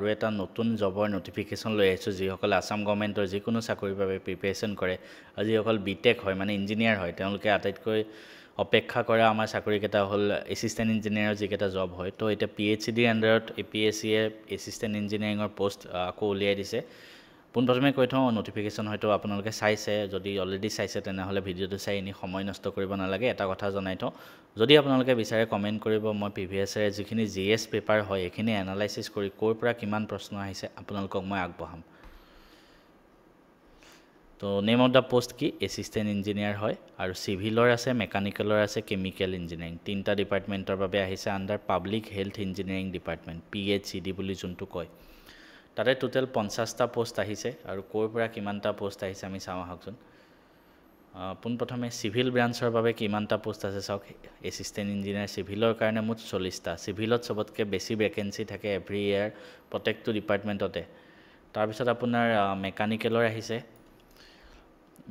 আৰু এটা নতুন জবৰ নটিফিকেশ্যন লৈ আহিছোঁ যিসকলে আসাম গভৰ্ণমেণ্টৰ যিকোনো চাকৰিৰ বাবে প্ৰিপেৰেশ্যন কৰে আৰু যিসকল বিটেক হয় মানে ইঞ্জিনিয়াৰ হয় তেওঁলোকে আটাইতকৈ অপেক্ষা কৰা আমাৰ চাকৰিকেইটা হ'ল এছিষ্টেণ্ট ইঞ্জিনিয়াৰৰ যিকেইটা জব হয় তো এতিয়া PhDৰ আণ্ডাৰত APSCয়ে এছিষ্টেণ্ট ইঞ্জিনিয়াৰিঙৰ পোষ্ট আকৌ উলিয়াই দিছে পোনপ্ৰথমে কৈ থওঁ নটিফিকেশ্যন হয়তো আপোনালোকে চাইছে যদি অলৰেডি চাইছে তেনেহ'লে ভিডিঅ'টো চাই এনে সময় নষ্ট কৰিব নালাগে এটা কথা জনাই থওঁ যদি আপোনালোকে বিচাৰে কমেণ্ট কৰিব মই প্ৰিভিয়াছ যিখিনি GS পেপাৰ হয় এইখিনি এনালাইচিছ কৰি ক'ৰ পৰা কিমান প্ৰশ্ন আহিছে আপোনালোকক মই আগবঢ়াম তো নেম অফ দ্য পোষ্ট কি এছিষ্টেণ্ট ইঞ্জিনিয়াৰ হয় আৰু চিভিলৰ আছে মেকানিকেলৰ আছে কেমিকেল ইঞ্জিনিয়াৰিং তিনিটা ডিপাৰ্টমেণ্টৰ বাবে আহিছে under public health engineering department PHCD বুলি যোনটো কয় তাতে টোটেল 50টা পোষ্ট আহিছে আৰু ক'ৰ পৰা কিমানটা পোষ্ট আহিছে আমি চাওঁ আহকচোন পোনপ্ৰথমে চিভিল ব্ৰাঞ্চৰ বাবে কিমানটা পোষ্ট আছে চাওক এছিষ্টেণ্ট ইঞ্জিনিয়াৰ চিভিলৰ কাৰণে মুঠ 40টা চিভিলত চবতকৈ বেছি ভেকেঞ্চি থাকে এভৰি ইয়াৰ প্ৰত্যেকটো ডিপাৰ্টমেণ্টতে তাৰপিছত আপোনাৰ মেকানিকেলৰ আহিছে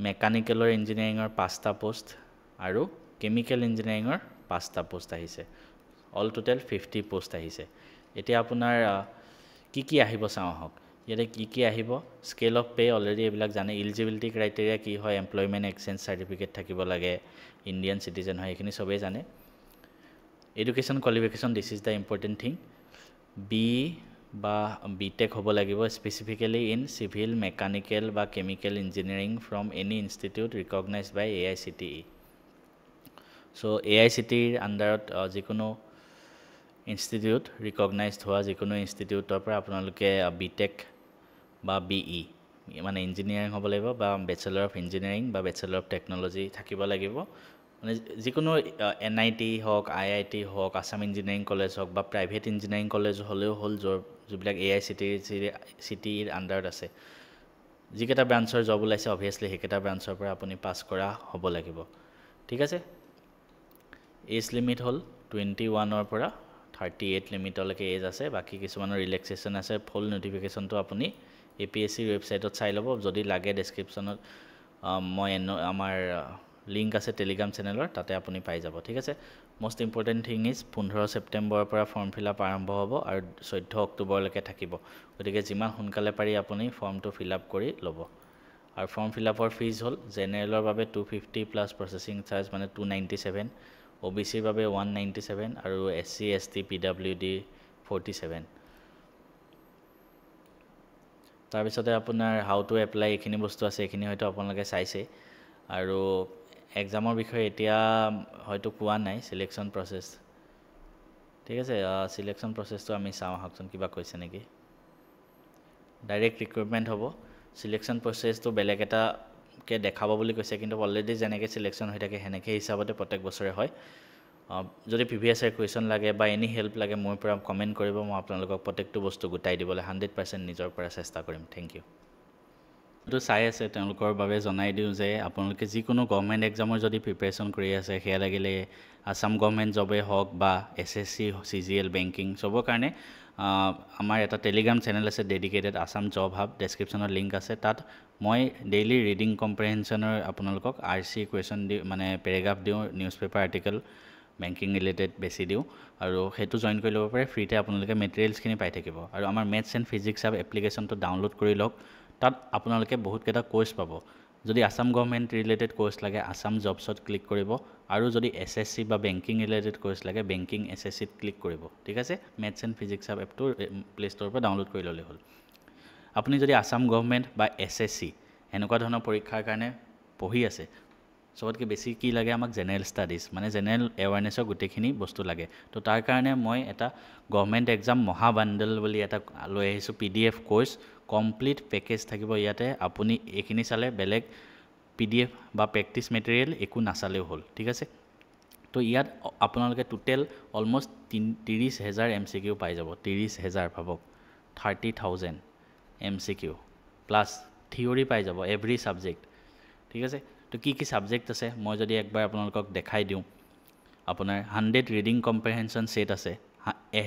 মেকানিকেলৰ ইঞ্জিনিয়াৰিঙৰ 5টা পোষ্ট আৰু কেমিকেল ইঞ্জিনিয়াৰিঙৰ 5টা পোষ্ট আহিছে অল টোটেল 50 পোষ্ট আহিছে এতিয়া আপোনাৰ কি আহিব চাওঁ আহক ইয়াতে কি আহিব স্কেল অফ পে অলৰেডি এইবিলাক জানে ইলিজিবিলিটি ক্ৰাইটেৰিয়া কি হয় এমপ্লয়মেণ্ট এক্সচেঞ্জ চাৰ্টিফিকেট থাকিব লাগে ইণ্ডিয়ান চিটিজেন হয় এইখিনি চবেই জানে education qualification this is the important thing B বা বিটেক হ'ব লাগিব স্পেচিফিকেলি ইন চিভিল মেকানিকেল বা chemical engineering from any institute recognised by AICTE so' AICTEৰ আণ্ডাৰত যিকোনো ইনষ্টিটিউট ৰিকগনাইজড হোৱা যিকোনো ইনষ্টিটিউটৰ পৰা আপোনালোকে বিটেক বা BE মানে ইঞ্জিনিয়াৰিং হ'ব লাগিব বা বেচেলৰ অফ ইঞ্জিনিয়াৰিং বা বেচেলৰ অফ টেকন'লজি থাকিব লাগিব মানে যিকোনো NIT হওক IIT হওক আসাম ইঞ্জিনিয়াৰিং কলেজ হওক বা প্ৰাইভেট ইঞ্জিনিয়াৰিং কলেজ হ'লেও হ'ল যিবিলাক AICTEৰ আণ্ডাৰত আছে যিকেইটা ব্ৰাঞ্চৰ জব ওলাইছে অভিয়াছলি সেইকেইটা ব্ৰাঞ্চৰ পৰা আপুনি পাছ কৰা হ'ব লাগিব ঠিক আছে এজ লিমিট হ'ল 21ৰ পৰা 38 লিমিটলৈকে এজ আছে বাকী কিছুমানৰ ৰিলেক্সেশ্যন আছে ফুল নটিফিকেশ্যনটো আপুনি APSCৰ ৱেবছাইটত চাই ল'ব যদি লাগে ডেছক্ৰিপশ্যনত মই আমাৰ লিংক আছে টেলিগ্ৰাম চেনেলৰ তাতে আপুনি পাই যাব ঠিক আছে মষ্ট ইম্পৰ্টেণ্ট থিং ইজ 15 ছেপ্টেম্বৰৰ পৰা ফৰ্ম ফিল আপ আৰম্ভ হ'ব আৰু 14 অক্টোবৰলৈকে থাকিব গতিকে যিমান সোনকালে পাৰি আপুনি ফৰ্মটো ফিল আপ কৰি ল'ব আৰু ফৰ্ম ফিল আপৰ ফিজ হ'ল জেনেৰেলৰ বাবে 250 প্লাছ প্ৰচেছিং চাৰ্জ মানে 297 OBCৰ বাবে 197 আৰু SC ST PWD 47 তাৰপিছতে আপোনাৰ হাউ টু এপ্লাই এইখিনি বস্তু আছে এইখিনি হয়তো আপোনালোকে চাইছে আৰু এক্সামৰ বিষয়ে এতিয়া হয়তো কোৱা নাই সিলেকশ্যন প্ৰসেস ঠিক আছে সিলেকশ্যন প্ৰসেসটো আমি চাওঁ আহকচোন কিবা কৈছে নেকি ডাইৰেক্ট ৰিক্ৰুটমেণ্ট হ'ব সিলেকশ্যন প্ৰসেসটো বেলেগ এটা কে দেখাব বুলি কৈছে কিন্তু অলৰেডি যেনেকৈ সিলেকশ্যন হৈ থাকে হেনেকৈ হিচাপতে প্ৰত্যেক বছৰে হয় যদি প্ৰিভিয়াছ ইয়াৰ কুৱেশ্যন লাগে বা এনি হেল্প লাগে মোৰ পৰা কমেণ্ট কৰিব মই আপোনালোকক প্ৰত্যেকটো বস্তু গোটাই দিবলৈ 100% নিজৰ পৰা চেষ্টা কৰিম থেংক ইউ এইটো চাই আছে তেওঁলোকৰ বাবে জনাই দিওঁ যে আপোনালোকে যিকোনো গভৰ্ণমেণ্ট এক্সামৰ যদি প্ৰিপেৰেশ্যন কৰি আছে সেয়া লাগিলে আসাম গভৰ্ণমেণ্ট জবেই হওক বা SSC CGL বেংকিং চবৰ কাৰণে আমাৰ এটা টেলিগ্ৰাম চেনেল আছে ডেডিকেটেড আসাম জব হাব ডেছক্ৰিপশ্যনত লিংক আছে তাত মই ডেইলি ৰিডিং কম্প্ৰেহেনশ্যনৰ আপোনালোকক RC কুৱেশ্যন দি মানে পেৰাগ্ৰাফ দিওঁ news paper article banking related বেছি দিওঁ আৰু সেইটো জইন কৰি ল'ব পাৰে ফ্ৰীতে আপোনালোকে মেটেৰিয়েলছখিনি পাই থাকিব আৰু আমাৰ মেথছ এণ্ড ফিজিক্স আপ এপ্লিকেশ্যনটো ডাউনলোড কৰি লওক তাত আপোনালোকে বহুতকেইটা কোৰ্চ পাব যদি আসাম গভৰ্ণমেণ্ট ৰিলেটেড কোৰ্চ লাগে আসাম জবছত ক্লিক কৰিব আৰু যদি SSC বা বেংকিং ৰিলেটেড কোৰ্চ লাগে বেংকিং SSCত ক্লিক কৰিব ঠিক আছে মেথছ এণ্ড ফিজিক্স আপ এপটো প্লে ষ্ট'ৰৰ পৰা ডাউনলোড কৰি ল'লে হ'ল আপুনি যদি আসাম গভৰ্ণমেণ্ট বা SSC এনেকুৱা ধৰণৰ পৰীক্ষাৰ কাৰণে পঢ়ি আছে সবতকৈ বেছি কি লাগে আমাক জেনেৰেল ষ্টাডিজ মানে জেনেৰেল এৱাৰনেছৰ গোটেইখিনি বস্তু লাগে তো তাৰ কাৰণে মই এটা গভৰ্ণমেণ্ট এক্সাম মহাবাণ্ডল বুলি এটা লৈ আহিছোঁ PDF কোৰ্চ কমপ্লিট পেকেজ থাকিব ইয়াতে আপুনি এইখিনি চালে বেলেগ PDF বা প্ৰেক্টিছ মেটেৰিয়েল একো নাচালেও হ'ল ঠিক আছে তো ইয়াত আপোনালোকে টোটেল অলমষ্ট 30,000 MCQ পাই যাব 30,000 ভাবক 30,000 MCQ প্লাছ থিয়ৰি পাই যাব এভৰি ছাবজেক্ট ঠিক আছে তো কি ছাবজেক্ট আছে মই যদি একবাৰ আপোনালোকক দেখাই দিওঁ আপোনাৰ 100 ৰিডিং কম্প্ৰেহেনশ্যন সেট আছে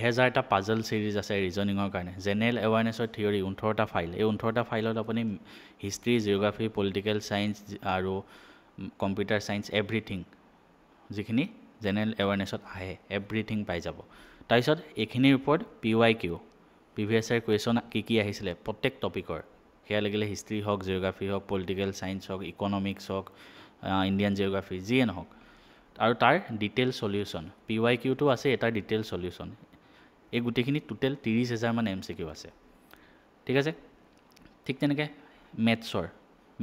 1000টা পাজল সিৰিজ আছে ৰিজনিঙৰ কাৰণে জেনেৰেল এৱাৰনেছৰ থিয়ৰি 18টা ফাইল এই 18টা ফাইলত আপুনি হিষ্ট্ৰী জিঅ'গ্ৰাফি পলিটিকেল সায়েন্স আৰু কম্পিউটাৰ সায়েন্স এভৰিথিং যিখিনি জেনেৰেল এৱাৰনেছত আহে এভৰিথিং পাই যাব তাৰপিছত এইখিনিৰ ওপৰত PYQ প্ৰিভিয়াছ ইয়াৰ কুৱেশ্যন কি আহিছিলে প্ৰত্যেক টপিকৰ, সেয়া লাগিলে হিষ্ট্ৰী হওক, জিঅ'গ্ৰাফী হওক, পলিটিকেল চায়েন্স হওক, ইকনমিক্স হওক, ইণ্ডিয়ান জিঅ'গ্ৰাফী, যিয়ে নহওক, আৰু তাৰ ডিটেইল সলিউশ্যন। PYQটো আছে, এটাৰ ডিটেইল সলিউশ্যন। এই গোটেইখিনি টোটেল 30,000 মান MCQ আছে, ঠিক আছে। ঠিক তেনেকৈ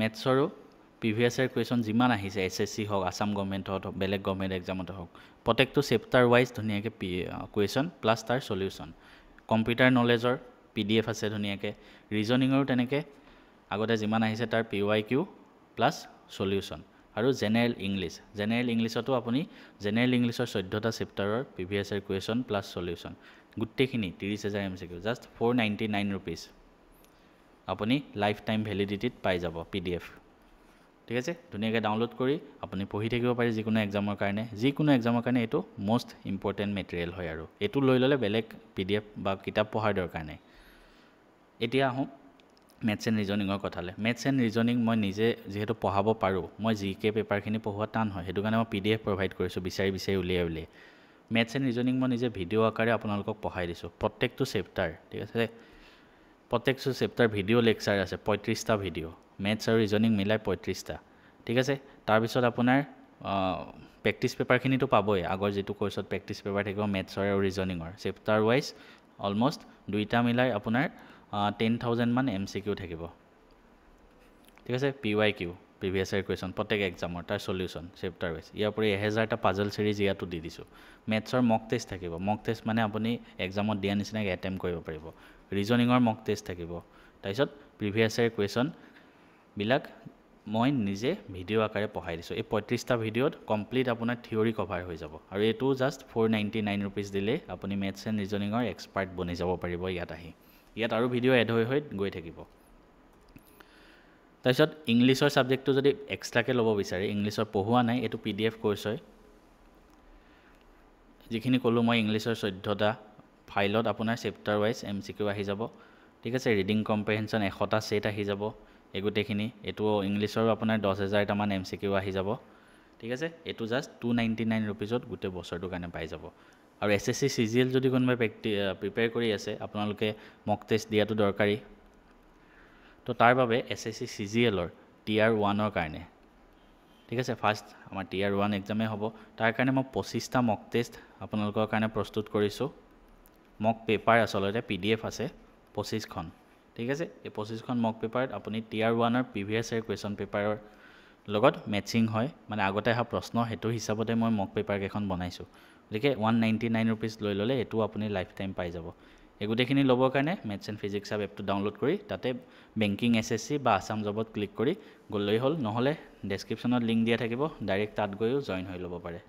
মেথছৰো প্ৰিভিয়াছ ইয়াৰ কুৱেশ্যন যিমান আহিছে, SSC হওক, আছাম গভৰ্ণমেণ্টত হওক, বেলেগ গভৰ্ণমেণ্ট এক্সামতে হওক, প্ৰত্যেকটো চেপ্টাৰ ৱাইজ ধুনীয়াকৈ কুৱেশ্যন প্লাছ তাৰ সলিউশ্যন। কম্পিউটাৰ নলেজৰ PDF আছে ধুনীয়াকৈ, ৰিজনিঙৰো তেনেকৈ আগতে যিমান আহিছে তাৰ PYQ প্লাছ সলিউশ্যন। আৰু জেনেৰেল ইংলিছতো আপুনি জেনেৰেল ইংলিছৰ 14টা চেপ্টাৰৰ previous year question plus solution গোটেইখিনি 30,000 MCQ, জাষ্ট 499 ৰুপিজ আপুনি লাইফ টাইম ভেলিডিটিত পাই যাব PDF, ঠিক আছে। ধুনীয়াকৈ ডাউনলোড কৰি আপুনি পঢ়ি থাকিব পাৰি যিকোনো এক্সামৰ কাৰণে এইটো মষ্ট ইম্পৰ্টেণ্ট মেটেৰিয়েল হয়। আৰু এইটো লৈ ল'লে বেলেগ PDF বা কিতাপ পঢ়াৰ দৰকাৰ নাই। এতিয়া আহোঁ মেথছ এণ্ড ৰিজনিঙৰ কথালৈ। মেথছ এণ্ড ৰিজনিং মই নিজে যিহেতু পঢ়াব পাৰোঁ, মই GK পেপাৰখিনি পঢ়োৱা টান হয়, সেইটো কাৰণে মই PDF প্ৰভাইড কৰিছোঁ, বিচাৰি উলিয়াই। মেথছ এণ্ড ৰিজনিং মই নিজে ভিডিঅ' আকাৰে আপোনালোকক পঢ়াই দিছোঁ, প্ৰত্যেকটো চেপ্টাৰ, ঠিক আছে। প্ৰত্যেকটো চেপ্টাৰ ভিডিঅ' লেকচাৰ আছে, 35টা ভিডিঅ', মেথছ আৰু ৰিজনিং মিলাই 35টা, ঠিক আছে। তাৰপিছত আপোনাৰ প্ৰেক্টিছ পেপাৰখিনিতো পাবই, আগৰ যিটো কোৰ্চত প্ৰেক্টিছ পেপাৰ থাকিব মেথছৰ আৰু ৰিজনিঙৰ, চেপ্টাৰ ৱাইজ অলমষ্ট দুইটা মিলাই আপোনাৰ 10,000 মান MCQ থাকিব, ঠিক আছে। PYQ প্ৰিভিয়াছ ইয়াৰ কুৱেশ্যন প্ৰত্যেক এক্সামৰ, তাৰ সলিউশ্যন চেপ্টাৰ ৱাইজ। ইয়াৰ উপৰি 1000টা পাজল চিৰিজ ইয়াতো দি দিছোঁ। মেথছৰ মক টেষ্ট থাকিব, মক টেষ্ট মানে আপুনি এক্সামত দিয়া নিচিনাকৈ এটেম্প কৰিব পাৰিব। ৰিজনিঙৰ মক টেষ্ট থাকিব। তাৰপিছত প্ৰিভিয়াছ ইয়াৰ কুৱেশ্যনবিলাক মই নিজে ভিডিঅ' আকাৰে পঢ়াই দিছোঁ। এই 35টা ভিডিঅ'ত কমপ্লিট আপোনাৰ থিয়ৰী কভাৰ হৈ যাব। আৰু এইটো জাষ্ট 499 ৰুপিজ দিলেই আপুনি মেথছ এণ্ড ৰিজনিঙৰ এক্সপাৰ্ট বনি যাব পাৰিব ইয়াত আহি। ইয়াত আৰু ভিডিঅ' এড হৈ গৈ থাকিব। তাৰপিছত ইংলিছৰ ছাবজেক্টটো যদি এক্সট্ৰাকৈ ল'ব বিচাৰে, ইংলিছৰ পঢ়োৱা নাই, এইটো PDF কোৰ্চ হয়। যিখিনি ক'লোঁ মই ইংলিছৰ 14টা ফাইলত আপোনাৰ চেপ্টাৰ ৱাইজ MCQ আহি যাব, ঠিক আছে। ৰিডিং কম্প্ৰেহেনশ্যন 100টা ছেট আহি যাব, এই গোটেইখিনি। এইটো ইংলিছৰো আপোনাৰ 10,000টা মান MCQ আহি যাব, ঠিক আছে। এইটো জাষ্ট 299 ৰুপিজত গোটেই বছৰটোৰ কাৰণে পাই যাব। আৰু SSC CGL যদি কোনোবাই প্ৰিপেয়াৰ কৰি আছে, আপোনালোকে মক টেষ্ট দিয়াটো দৰকাৰী। তো তাৰ বাবে SSC CGLৰ Tier 1ৰ কাৰণে, ঠিক আছে, ফাৰ্ষ্ট আমাৰ Tier 1 এক্সামেই হ'ব। তাৰ কাৰণে মই 25টা মক টেষ্ট আপোনালোকৰ কাৰণে প্ৰস্তুত কৰিছোঁ। মক পেপাৰ আচলতে PDF আছে 25খন, ঠিক আছে। এই 25খন মক পেপাৰত আপুনি Tier 1ৰ প্ৰিভিয়াছ ইয়াৰ কুৱেশ্যন পেপাৰৰ লগত মেটচিং হয়, মানে আগতে অহা প্ৰশ্ন, সেইটো হিচাপতে মই মক পেপাৰ কেইখন বনাইছোঁ। গতিকে 199 ৰুপিজ লৈ ল'লে এইটো আপুনি লাইফ টাইম পাই যাব। এই গোটেইখিনি ল'বৰ কাৰণে মেথছ এণ্ড ফিজিক্স হাব এপটো ডাউনলোড কৰি তাতে বেংকিং, SSC বা আছাম জবত ক্লিক কৰি গ'লেই হ'ল, নহ'লে ডেছক্ৰিপশ্যনত লিংক দিয়া থাকিব, ডাইৰেক্ট তাত গৈও জইন হৈ ল'ব পাৰে।